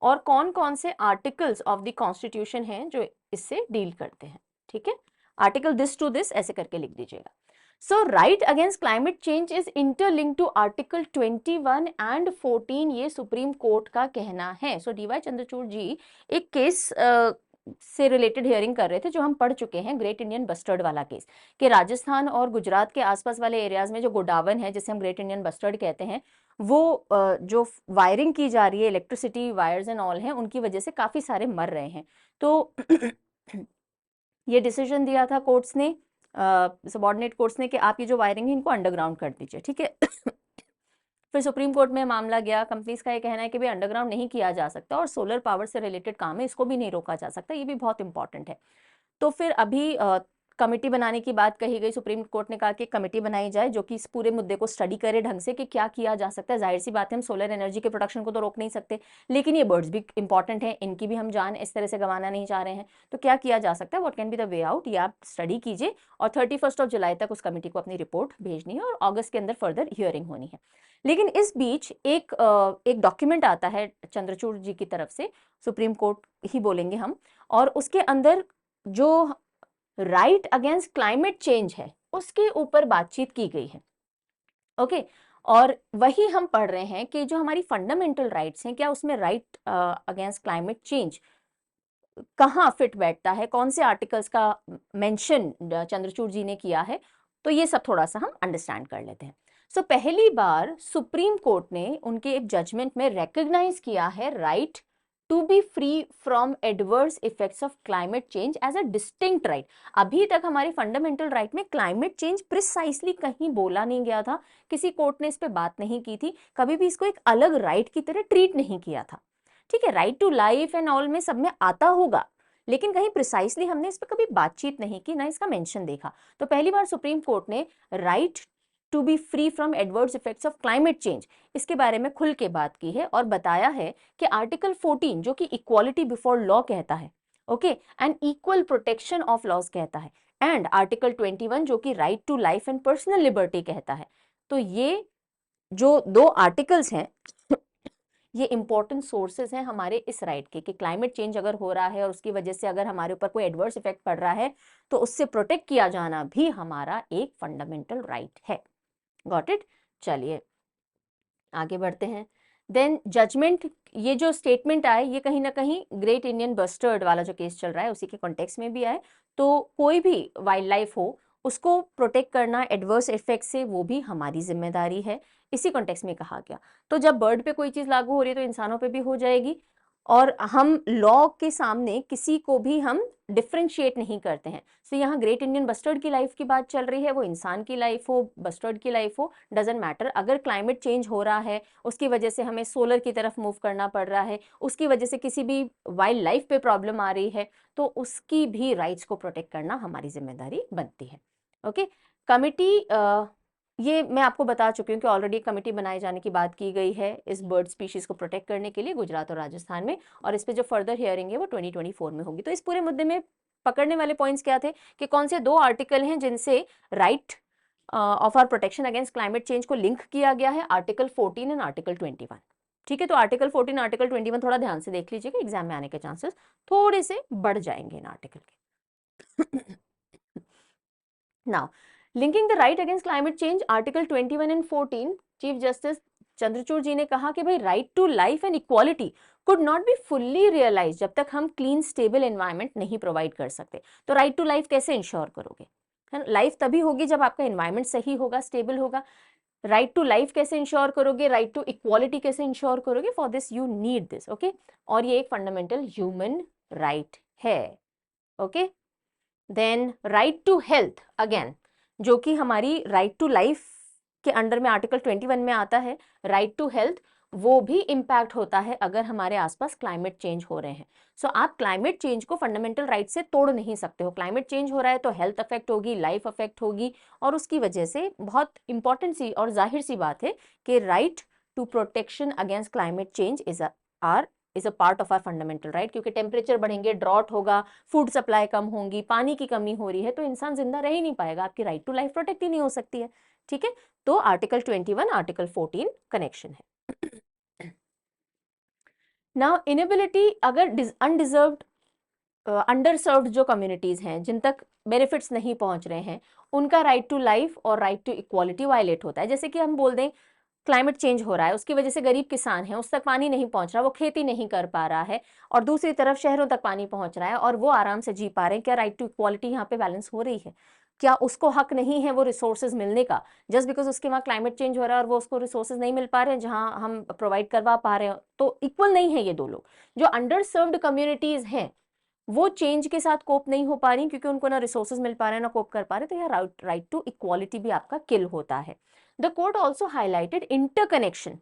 और कौन कौन से आर्टिकल्स ऑफ द कॉन्स्टिट्यूशन हैं जो इससे डील करते हैं। ठीक है, आर्टिकल दिस टू दिस ऐसे करके लिख दीजिएगा। So right against climate change is interlink to article 21 and 14, ये सुप्रीम कोर्ट का कहना है। सो डीवाई चंद्रचूड़ जी एक केस से रिलेटेड हियरिंग कर रहे थे जो हम पढ़ चुके हैं, ग्रेट इंडियन बस्टर्ड वाला केस, कि राजस्थान और गुजरात के आसपास वाले एरियाज में जो गोडावन है, जिसे हम ग्रेट इंडियन बस्टर्ड कहते हैं, वो जो वायरिंग की जा रही है, इलेक्ट्रिसिटी वायर्स एंड ऑल हैं, उनकी वजह से काफी सारे मर रहे हैं। तो ये डिसीजन दिया था कोर्ट्स ने, सबॉर्डिनेट कोर्ट्स ने, कि आप ये जो वायरिंग है इनको अंडरग्राउंड कर दीजिए। ठीक है। फिर सुप्रीम कोर्ट में मामला गया, कंपनीज का ये कहना है कि भाई अंडरग्राउंड नहीं किया जा सकता और सोलर पावर से रिलेटेड काम है, इसको भी नहीं रोका जा सकता, ये भी बहुत इंपॉर्टेंट है। तो फिर अभी कमेटी बनाने की बात कही गई, सुप्रीम कोर्ट ने कहा कि कमेटी बनाई जाए जो कि इस पूरे मुद्दे को स्टडी करे ढंग से कि क्या किया जा सकता है। जाहिर सी बात है, हम सोलर एनर्जी के प्रोडक्शन को तो रोक नहीं सकते, लेकिन ये बर्ड्स भी इंपॉर्टेंट हैं, इनकी भी हम जान इस तरह से गंवाना नहीं चाह रहे हैं, तो क्या किया जा सकता है, what can be the way out, ये आप स्टडी कीजिए। और 31 जुलाई तक उस कमेटी को अपनी रिपोर्ट भेजनी है और अगस्त के अंदर फर्दर हियरिंग होनी है। लेकिन इस बीच एक डॉक्यूमेंट आता है चंद्रचूड़ जी की तरफ से, सुप्रीम कोर्ट ही बोलेंगे हम, और उसके अंदर जो राइट अगेंस्ट क्लाइमेट चेंज है उसके ऊपर बातचीत की गई है। ओके, और वही हम पढ़ रहे हैं कि जो हमारी फंडामेंटल राइट्स हैं, क्या उसमें राइट अगेंस्ट क्लाइमेट चेंज कहाँ फिट बैठता है, कौन से आर्टिकल्स का मेंशन चंद्रचूड़ जी ने किया है, तो ये सब थोड़ा सा हम अंडरस्टैंड कर लेते हैं। सो पहली बार सुप्रीम कोर्ट ने उनके एक जजमेंट में रिकॉग्नाइज किया है right to be free from adverse effects of climate change as a distinct right. अभी तक हमारी फंडामेंटल राइट में क्लाइमेट चेंज प्रिसाइसली कहीं बोला नहीं गया था, किसी कोर्ट ने इस पे बात नहीं की थी, कभी भी इसको एक अलग राइट की तरह ट्रीट नहीं किया था। ठीक है, right to life and all में सब में आता होगा, लेकिन कहीं प्रिसाइसली हमने इस पर कभी बातचीत नहीं की, ना इसका मेंशन देखा। तो पहली बार सुप्रीम कोर्ट ने right to be free from adverse effects of climate change इसके बारे में खुल के बात की है और बताया है कि आर्टिकल 14 जो कि इक्वालिटी बिफोर लॉ कहता है, okay, and equal protection of laws कहता है, एंड आर्टिकल 21 जो कि right to life and personal liberty कहता है, तो ये जो दो आर्टिकल्स हैं ये इंपॉर्टेंट सोर्सेज हैं हमारे इस राइट के, कि क्लाइमेट चेंज अगर हो रहा है और उसकी वजह से अगर हमारे ऊपर कोई एडवर्स इफेक्ट पड़ रहा है तो उससे प्रोटेक्ट किया जाना भी हमारा एक फंडामेंटल राइट है। Got it? चलिए आगे बढ़ते हैं। देन जजमेंट, ये जो स्टेटमेंट आए ये कहीं ना कहीं ग्रेट इंडियन बस्टर्ड वाला जो केस चल रहा है उसी के कॉन्टेक्स्ट में भी आए। तो कोई भी वाइल्ड लाइफ हो उसको प्रोटेक्ट करना एडवर्स इफेक्ट से, वो भी हमारी जिम्मेदारी है, इसी कॉन्टेक्स्ट में कहा गया। तो जब बर्ड पे कोई चीज लागू हो रही है तो इंसानों पे भी हो जाएगी, और हम लॉ के सामने किसी को भी हम डिफ्रेंशिएट नहीं करते हैं। तो यहाँ ग्रेट इंडियन बस्टर्ड की लाइफ की बात चल रही है, वो इंसान की लाइफ हो, बस्टर्ड की लाइफ हो, डजेंट मैटर। अगर क्लाइमेट चेंज हो रहा है, उसकी वजह से हमें सोलर की तरफ मूव करना पड़ रहा है, उसकी वजह से किसी भी वाइल्ड लाइफ पे प्रॉब्लम आ रही है, तो उसकी भी राइट्स को प्रोटेक्ट करना हमारी जिम्मेदारी बनती है। ओके, कमिटी, ये मैं आपको बता चुकी हूँ कि ऑलरेडी कमेटी बनाए जाने की बात की गई है इस बर्ड स्पीशीज को प्रोटेक्ट करने के लिए गुजरात और राजस्थान में, और इस पे जो फर्दर हियरिंग है वो 2024 में होगी। तो इस पूरे मुद्दे में पकड़ने वाले पॉइंट्स क्या थे, कि कौन से दो आर्टिकल हैं जिनसे right of our protection against climate change को लिंक किया गया है, आर्टिकल 14 एंड आर्टिकल 21। ठीक है, तो आर्टिकल 14 आर्टिकल 21 थोड़ा ध्यान से देख लीजिएगा, एग्जाम में आने के चांसेस थोड़े से बढ़ जाएंगे इन आर्टिकल के। Now linking the right against climate change, article 21 and 14, chief justice Chandrachud ji ने कहा कि भाई right to life and equality could not be fully realise जब तक हम क्लीन स्टेबल एनवायरनमेंट नहीं प्रोवाइड कर सकते। तो राइट टू लाइफ कैसे इंश्योर करोगे, है ना? लाइफ तभी होगी जब आपका एनवायरनमेंट सही होगा, स्टेबल होगा। राइट टू लाइफ कैसे इंश्योर करोगे, राइट टू इक्वालिटी कैसे इंश्योर करोगे, for this you need this, okay. और ये एक फंडामेंटल ह्यूमन राइट है, okay. Then right to health, again जो कि हमारी राइट टू लाइफ के अंडर में आर्टिकल 21 में आता है, राइट टू हेल्थ, वो भी इम्पैक्ट होता है अगर हमारे आसपास क्लाइमेट चेंज हो रहे हैं। सो आप क्लाइमेट चेंज को फंडामेंटल राइट से तोड़ नहीं सकते हो। क्लाइमेट चेंज हो रहा है तो हेल्थ अफेक्ट होगी, लाइफ अफेक्ट होगी, और उसकी वजह से बहुत इंपॉर्टेंट सी और जाहिर सी बात है कि right to protection against climate change is a part of our fundamental right. क्योंकि टेम्परेचर बढ़ेंगे, ड्रॉट होगा, फूड सप्लाई कम होगी, पानी की कमी हो रही है, तो इंसान जिंदा रह ही नहीं पाएगा, आपकी राइट टू लाइफ प्रोटेक्ट ही नहीं हो सकती है। ठीक है, तो आर्टिकल 21 आर्टिकल 14 कनेक्शन है। नाउ इनेबिलिटी, अगर अनडिजर्व्ड अंडर सर्व्ड जो कम्युनिटीज हैं जिन तक बेनिफिट्स नहीं पहुंच रहे हैं, उनका राइट टू लाइफ और राइट टू इक्वालिटी वायलेट होता है। जैसे कि हम बोल दें क्लाइमेट चेंज हो रहा है, उसकी वजह से गरीब किसान है, उस तक पानी नहीं पहुंच रहा, वो खेती नहीं कर पा रहा है, और दूसरी तरफ शहरों तक पानी पहुंच रहा है और वो आराम से जी पा रहे हैं। क्या राइट टू इक्वालिटी यहाँ पे बैलेंस हो रही है? क्या उसको हक नहीं है वो रिसोर्सेज मिलने का, जस्ट बिकॉज उसके वहाँ क्लाइमेट चेंज हो रहा है और वो उसको रिसोर्सेज नहीं मिल पा रहे हैं जहां हम प्रोवाइड करवा पा रहे हैं? तो इक्वल नहीं है ये दो लोग। जो अंडर सर्व्ड कम्युनिटीज हैं वो चेंज के साथ कोप नहीं हो पा रही क्योंकि उनको ना रिसोर्सेज मिल पा रहे हैं ना कोप कर पा रहे, तो यह राइट टू इक्वालिटी भी आपका किल होता है। The court also highlighted interconnection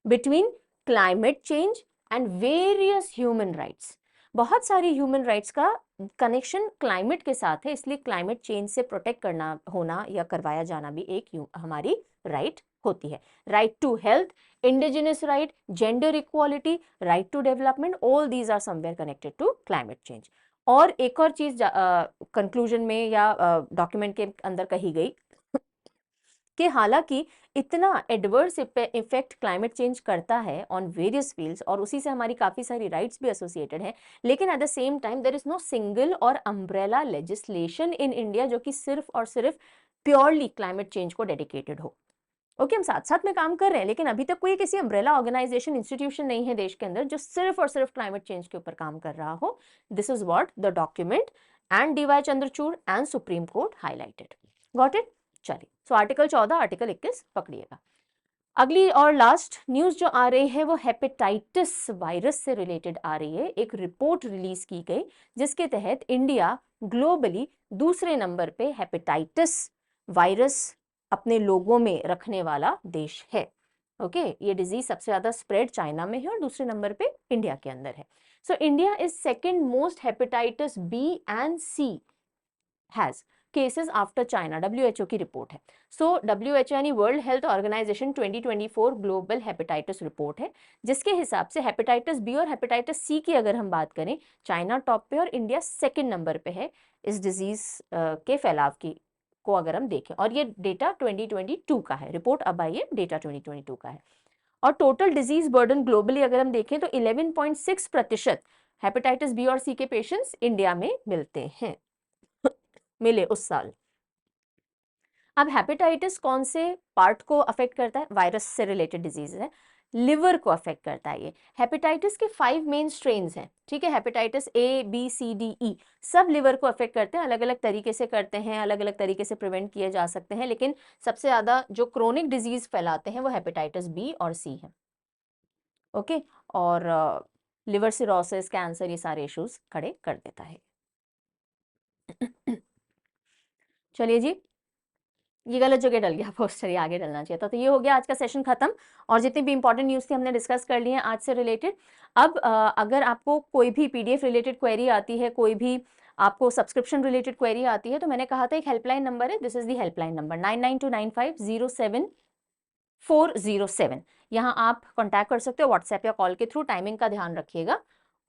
between climate change and various human rights. बहुत सारी ह्यूमन राइट्स का कनेक्शन क्लाइमेट के साथ है, इसलिए क्लाइमेट चेंज से प्रोटेक्ट करना होना या करवाया जाना भी एक हमारी राइट होती है। Right to health, indigenous right, gender equality, right to development, all these are somewhere connected to climate change. और एक और चीज कंक्लूजन में या डॉक्यूमेंट के अंदर कही गई कि हालांकि इतना एडवर्स इफेक्ट क्लाइमेट चेंज करता है ऑन वेरियस फील्ड्स और उसी से हमारी काफी सारी राइट्स भी एसोसिएटेड हैं, लेकिन at the same time there is no single और अम्ब्रेला लेजिस्लेशन इन इंडिया जो कि सिर्फ और सिर्फ प्योरली क्लाइमेट चेंज को डेडिकेटेड हो। ओके, हम साथ साथ में काम कर रहे हैं, लेकिन अभी तक कोई किसी अम्ब्रेला ऑर्गेनाइजेशन इंस्टीट्यूशन नहीं है देश के अंदर जो सिर्फ और सिर्फ क्लाइमेट चेंज के ऊपर काम कर रहा हो। This is what the document and DY Chandrachud and Supreme Court highlighted. Got it? चलिए, सो आर्टिकल 14 आर्टिकल 21 पकड़िएगा। अगली और लास्ट न्यूज जो आ रही है वो हेपेटाइटिस वायरस से रिलेटेड आ रही है। एक रिपोर्ट रिलीज की गई जिसके तहत इंडिया ग्लोबली दूसरे नंबर पे हेपेटाइटिस वायरस अपने लोगों में रखने वाला देश है। ओके, ये डिजीज सबसे ज्यादा स्प्रेड चाइना में है और दूसरे नंबर पे इंडिया के अंदर है। So India is second most hepatitis B and C has cases after China, WHO की रिपोर्ट है। सो WHO यानी world health organisation 2024 global hepatitis report है, जिसके हिसाब से हेपेटाइटिस बी और हेपेटाइटिस सी की अगर हम बात करें, चाइना टॉप पे और इंडिया सेकंड नंबर पे है इस डिजीज के फैलाव की को अगर हम देखें। और ये डेटा 2022 का है, रिपोर्ट अब आई है, डेटा 2022 का है। और टोटल डिजीज बर्डन ग्लोबली अगर हम देखें तो 11.6% हेपेटाइटिस बी और सी के पेशेंट्स इंडिया में मिलते हैं, मिले उस साल। अब हेपेटाइटिस कौन से पार्ट को अफेक्ट करता है? वायरस से रिलेटेड डिजीज है, लिवर को अफेक्ट करता है ये। हेपेटाइटिस के 5 मेन स्ट्रेन्स हैं, ठीक है, hepatitis A, B, C, D, E, सब लिवर को अफेक्ट करते हैं, अलग अलग तरीके से करते हैं, अलग अलग तरीके से प्रिवेंट किए जा सकते हैं, लेकिन सबसे ज्यादा जो क्रोनिक डिजीज फैलाते हैं वो हेपेटाइटिस बी और सी है। ओके, और लिवर सिरोसिस, कैंसर, ये सारे इश्यूज खड़े कर देता है। चलिए जी, ये गलत जगह डल गया पोस्टर, ये आगे डलना चाहिए था। तो ये हो गया आज का सेशन खत्म, और जितनी भी इंपॉर्टेंट न्यूज़ थी हमने डिस्कस कर ली है आज से रिलेटेड। अब अगर आपको कोई भी PDF रिलेटेड क्वेरी आती है, कोई भी आपको सब्सक्रिप्शन रिलेटेड क्वेरी आती है, तो मैंने कहा था एक हेल्पलाइन नंबर है, this is the helpline number 9929507407। यहाँ आप कॉन्टैक्ट कर सकते हो व्हाट्सएप या कॉल के थ्रू, टाइमिंग का ध्यान रखिएगा।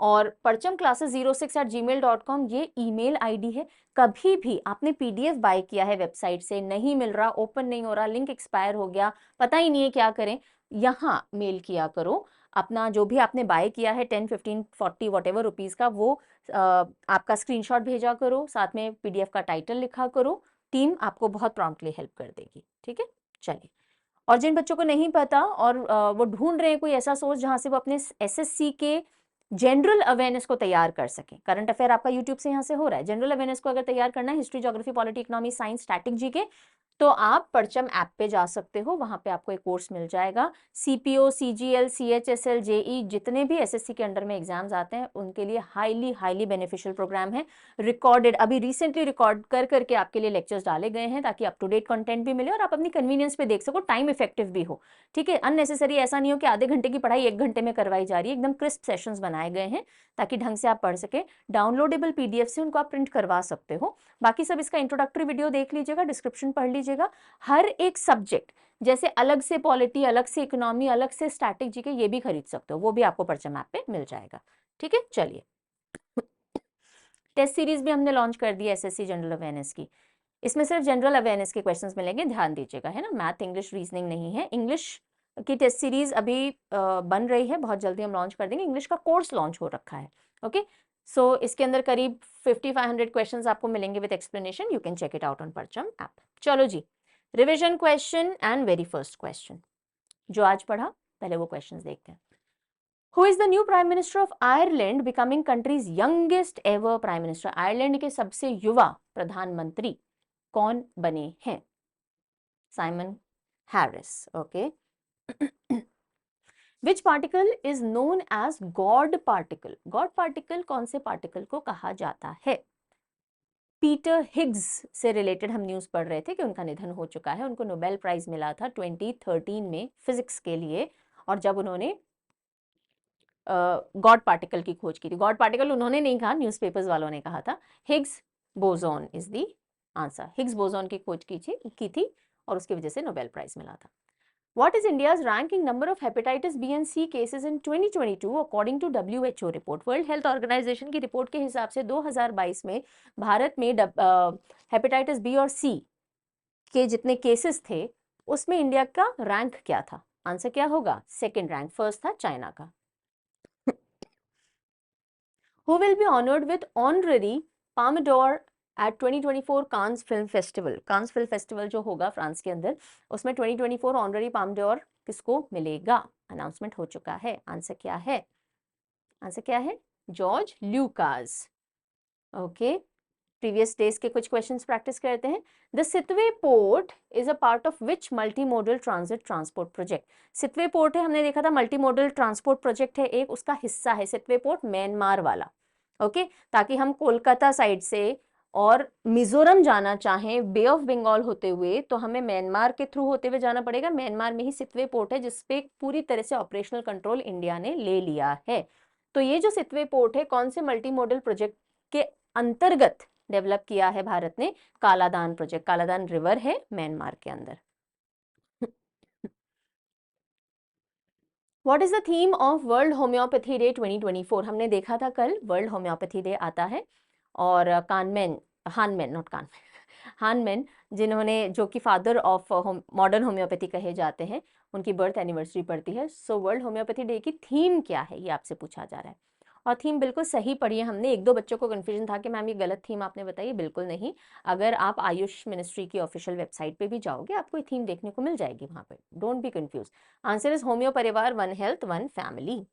और parchamclasses06@gmail.com ये ईमेल आईडी है। कभी भी आपने PDF बाय किया है वेबसाइट से, नहीं मिल रहा, ओपन नहीं हो रहा, लिंक एक्सपायर हो गया, पता ही नहीं है क्या करें, यहाँ मेल किया करो अपना जो भी आपने बाय किया है 10, 15, 40 वॉटेवर रुपीज़ का, वो आपका स्क्रीनशॉट भेजा करो, साथ में PDF का टाइटल लिखा करो, टीम आपको बहुत प्रॉम्प्टली हेल्प कर देगी। ठीक है, चलिए। और जिन बच्चों को नहीं पता और वो ढूंढ रहे हैं कोई ऐसा सोर्स जहां से वो अपने SSC के जनरल अवेयरनेस को तैयार कर सके, करंट अफेयर आपका यूट्यूब से यहाँ से हो रहा है, जनरल अवेयरनेस को अगर तैयार करना है, history, geography, polity, economy, science, static, GK, तो आप परचम ऐप पे जा सकते हो, वहां पे आपको एक कोर्स मिल जाएगा। सीपीओ, सीजीएल, सीएचएसएल, जेई, जितने भी एसएससी के अंडर में एग्जाम्स आते हैं उनके लिए हाईली हाईली बेनिफिशियल प्रोग्राम है। रिकॉर्डेड, अभी रिसेंटली रिकॉर्ड कर करके आपके लिए लेक्चर्स डाले गए हैं ताकि अप टू डेट कंटेंट भी मिले और आप अपनी कन्वीनियंस पे देख सको, टाइम इफेक्टिव भी हो। ठीक है, अननेसेसरी ऐसा नहीं हो कि आधे घंटे की पढ़ाई 1 घंटे में करवाई जा रही है। एकदम क्रिस्प सेशंस बनाए गए हैं ताकि ढंग से आप पढ़ सके। डाउनलोडेबल पीडीएफ से उनको आप प्रिंट करवा सकते हो। बाकी सब इसका इंट्रोडक्टरी वीडियो देख लीजिएगा, डिस्क्रिप्शन पढ़ लीजिएगा। हर एक सब्जेक्ट, जैसे अलग से पॉलिटी, अलग से इकोनॉमी, अलग से स्टैटिक जीके, ये भी खरीद सकते हो, वो भी आपको परचम ऐप पे मिल जाएगा। ठीक है, चलिए। टेस्ट सीरीज भी हमने लॉन्च कर दी है एसएससी जनरल अवेयरनेस की। इसमें सिर्फ जनरल अवेयरनेस के क्वेश्चंस मिलेंगे, ध्यान दीजिएगा, है ना। मैथ, इंग्लिश, रीजनिंग नहीं है। इंग्लिश की टेस्ट सीरीज अभी बन रही है, बहुत जल्दी हम लॉन्च कर देंगे। इंग्लिश का कोर्स लॉन्च हो रखा है। ओके, सो इसके अंदर करीब 5500 क्वेश्चंस आपको मिलेंगे with explanation. You can check it out on Parcham app. चलो जी, revision question and very first question जो आज पढ़ा, पहले वो क्वेश्चंस देखते हैं। Who is the new Prime Minister of Ireland, becoming country's youngest ever Prime Minister? Ireland के सबसे युवा प्रधानमंत्री कौन बने हैं? Simon Harris. Okay. Which particle is known as God particle? God particle कौन से पार्टिकल को कहा जाता है? पीटर हिग्स से रिलेटेड हम न्यूज पढ़ रहे थे कि उनका निधन हो चुका है। उनको नोबेल प्राइज मिला था 2013 में फिजिक्स के लिए, और जब उन्होंने गॉड पार्टिकल की खोज की थी। गॉड पार्टिकल उन्होंने नहीं कहा, न्यूज़पेपर्स वालों ने कहा था। Higgs boson is the answer. Higgs boson की खोज की थी और उसकी वजह से नोबेल प्राइज मिला था। What is India's ranking number of hepatitis B and C cases in 2022 according to WHO report? World health organisation की रिपोर्ट के हिसाब से 2022 में भारत में हेपेटाइटिस बी और सी के जितने केसेस थे उसमें इंडिया का रैंक क्या था? आंसर क्या होगा? सेकंड रैंक, फर्स्ट था चाइना का। Who will be honored with honorary Palme d'Or at 2024 Cannes film festival? Cannes film festival जो होगा फ्रांस के अंदर, उसमें 2024 ऑनररी पाल्म डॉर किसको मिलेगा? अनाउंसमेंट हो चुका है। आंसर क्या है? आंसर क्या है? George Lucas. Okay, previous days के कुछ क्वेश्चंस प्रैक्टिस करते हैं। The Sittwe port is a part of which multi modal transit transport project? Sittwe port है, हमने देखा था मल्टी मोडल ट्रांसपोर्ट प्रोजेक्ट है एक, उसका हिस्सा है सितवे पोर्ट, म्यांमार वाला। ओके, ताकि हम कोलकाता साइड से और मिजोरम जाना चाहें बे ऑफ बंगाल होते हुए तो हमें म्यांमार के थ्रू होते हुए जाना पड़ेगा। म्यांमार में ही सितवे पोर्ट है जिसपे पूरी तरह से ऑपरेशनल कंट्रोल इंडिया ने ले लिया है। तो ये जो सितवे पोर्ट है कौन से मल्टी मॉडल प्रोजेक्ट के अंतर्गत डेवलप किया है भारत ने? कालादान प्रोजेक्ट। कालादान रिवर है म्यांमार के अंदर। What is the theme of world homeopathy day 2024? हमने देखा था कल वर्ल्ड होम्योपैथी डे आता है और हानमेन जिन्होंने, जो कि फादर ऑफ मॉडर्न होम्योपैथी कहे जाते हैं, उनकी बर्थ एनिवर्सरी पड़ती है। सो वर्ल्ड होम्योपैथी डे की थीम क्या है ये आपसे पूछा जा रहा है। और थीम बिल्कुल सही पढ़ी है हमने। एक दो बच्चों को कंफ्यूजन था कि मैम ये गलत थीम आपने बताई। बिल्कुल नहीं, अगर आप आयुष मिनिस्ट्री की ऑफिशियल वेबसाइट पे भी जाओगे आपको ये थीम देखने को मिल जाएगी वहां पे। Don't be confuse. Answer is Homoeo Parivar, one health one family.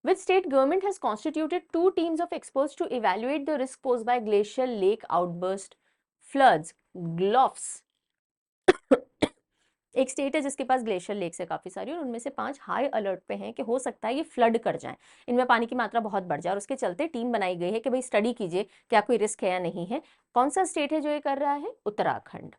Which state government has constituted 2 teams of experts to evaluate the risk posed by glacial lake outburst floods? ग्लोफ्स एक स्टेट है जिसके पास ग्लेशियर लेक है काफी सारी, और उनमें से 5 हाई अलर्ट पे हैं कि हो सकता है ये फ्लड कर जाए, इनमें पानी की मात्रा बहुत बढ़ जाए, और उसके चलते टीम बनाई गई है कि भाई स्टडी कीजिए क्या कोई रिस्क है या नहीं है। कौन सा स्टेट है जो ये कर रहा है? Uttarakhand.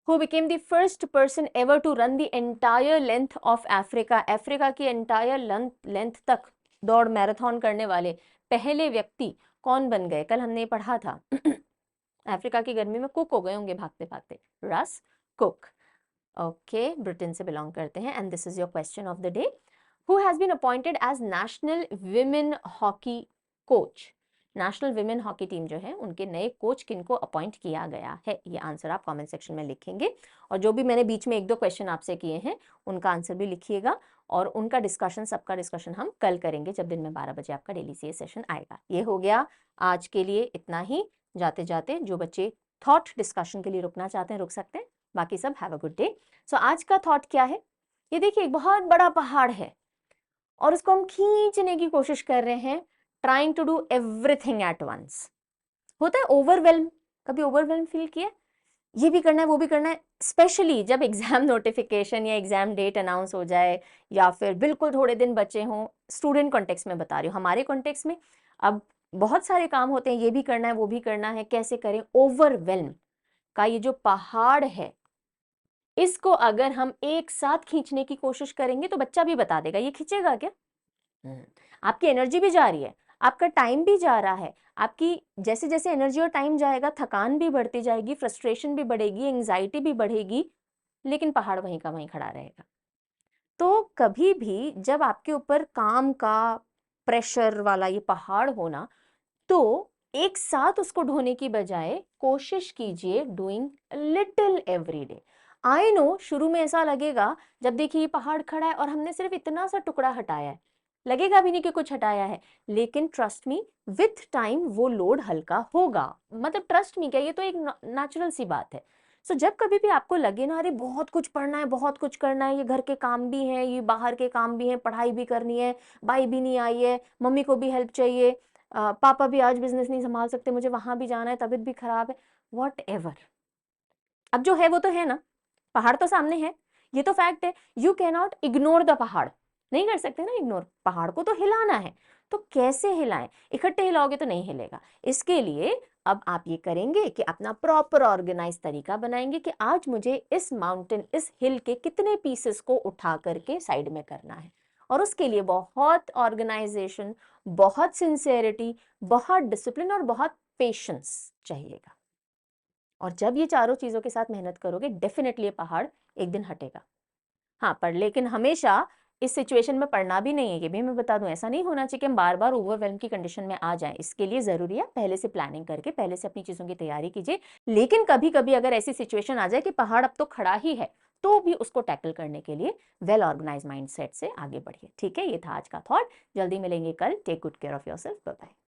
Who became the first person ever to run the entire length of Africa? Africa की एंटायर लेंथ तक दौड़ मैराथन करने वाले पहले व्यक्ति कौन बन गए? कल हमने पढ़ा था। अफ्रीका की गर्मी में कुक हो गए होंगे भागते भागते, रस कुक। ओके, ब्रिटेन से बिलोंग करते हैं। And this is your question of the day. Who has been appointed as national women hockey coach? National women hockey team जो है उनके नए कोच किनको अपॉइंट किया गया है? ये आंसर आप कमेंट सेक्शन में लिखेंगे, और जो भी मैंने बीच में 1-2 क्वेश्चन आपसे किए हैं उनका आंसर भी लिखिएगा, और उनका डिस्कशन, सबका डिस्कशन हम कल करेंगे जब दिन में 12 बजे आपका डेली सीए सेशन आएगा। ये हो गया आज के लिए इतना ही। जाते जाते जो बच्चे थॉट डिस्कशन के लिए रुकना चाहते हैं रुक सकते हैं, बाकी सब हैव अ गुड डे। सो आज का थॉट क्या है? ये देखिए एक बहुत बड़ा पहाड़ है और उसको हम खींचने की कोशिश कर रहे हैं, trying to do everything at once. होता है ओवरवेल्म, कभी ओवरवेल्म फील किया? ये भी करना है, वो भी करना है, स्पेशली जब एग्जाम नोटिफिकेशन या एग्जाम डेट अनाउंस हो जाए या फिर बिल्कुल थोड़े दिन बचे हों। स्टूडेंट कॉन्टेक्स्ट में बता रही हूँ, हमारे कॉन्टेक्स्ट में अब बहुत सारे काम होते हैं, ये भी करना है, वो भी करना है, कैसे करें। ओवरवेल्म का ये जो पहाड़ है, इसको अगर हम एक साथ खींचने की कोशिश करेंगे तो बच्चा भी बता देगा, ये खींचेगा क्या? आपकी एनर्जी भी जा रही है, आपका टाइम भी जा रहा है, आपकी जैसे जैसे एनर्जी और टाइम जाएगा थकान भी बढ़ती जाएगी, फ्रस्ट्रेशन भी बढ़ेगी, एंग्जाइटी भी बढ़ेगी, लेकिन पहाड़ वहीं का वहीं खड़ा रहेगा। तो कभी भी जब आपके ऊपर काम का प्रेशर वाला ये पहाड़ हो ना, तो एक साथ उसको ढोने की बजाय कोशिश कीजिए doing little every day. I know शुरू में ऐसा लगेगा, जब देखिए ये पहाड़ खड़ा है और हमने सिर्फ इतना सा टुकड़ा हटाया है, लगेगा भी नहीं कि कुछ हटाया है, लेकिन ट्रस्ट मी विथ टाइम वो लोड हल्का होगा। मतलब ट्रस्ट मी क्या, ये तो एक नेचुरल सी बात है। सो जब कभी भी आपको लगे ना, अरे बहुत कुछ पढ़ना है, बहुत कुछ करना है, ये घर के काम भी हैं, ये बाहर के काम भी हैं, पढ़ाई भी करनी है, भाई भी नहीं आई है, मम्मी को भी हेल्प चाहिए, पापा भी आज बिजनेस नहीं संभाल सकते, मुझे वहां भी जाना है, तबीयत भी खराब है, वॉट एवर, अब जो है वो तो है ना, पहाड़ तो सामने है, ये तो फैक्ट है। You can not ignore the पहाड़, नहीं कर सकते ना इग्नोर, पहाड़ को तो हिलाना है। तो कैसे हिलाएं? इकट्ठे हिलाओगे तो नहीं हिलेगा। इसके लिए अब आप ये करेंगे कि अपना प्रॉपर ऑर्गेनाइज तरीका बनाएंगे कि आज मुझे इस माउंटेन, इस हिल के कितने पीसेस को उठा करके साइड में करना है। और उसके लिए बहुत ऑर्गेनाइजेशन, बहुत सिंसेरिटी, बहुत डिसिप्लिन और बहुत पेशेंस चाहिएगा। और जब ये चारों चीजों के साथ मेहनत करोगे, डेफिनेटली ये पहाड़ एक दिन हटेगा। हाँ, पर लेकिन हमेशा इस सिचुएशन में पड़ना भी नहीं है, ये भी मैं बता दूं। ऐसा नहीं होना चाहिए कि हम बार बार ओवरवेल्म की कंडीशन में आ जाएं। इसके लिए जरूरी है पहले से प्लानिंग करके पहले से अपनी चीजों की तैयारी कीजिए। लेकिन कभी कभी अगर ऐसी सिचुएशन आ जाए कि पहाड़ अब तो खड़ा ही है, तो भी उसको टैकल करने के लिए वेल ऑर्गेनाइज माइंडसेट से आगे बढ़िए। ठीक है, ये था आज का थॉट। जल्दी मिलेंगे कल। Take good care of yourself. Bye bye.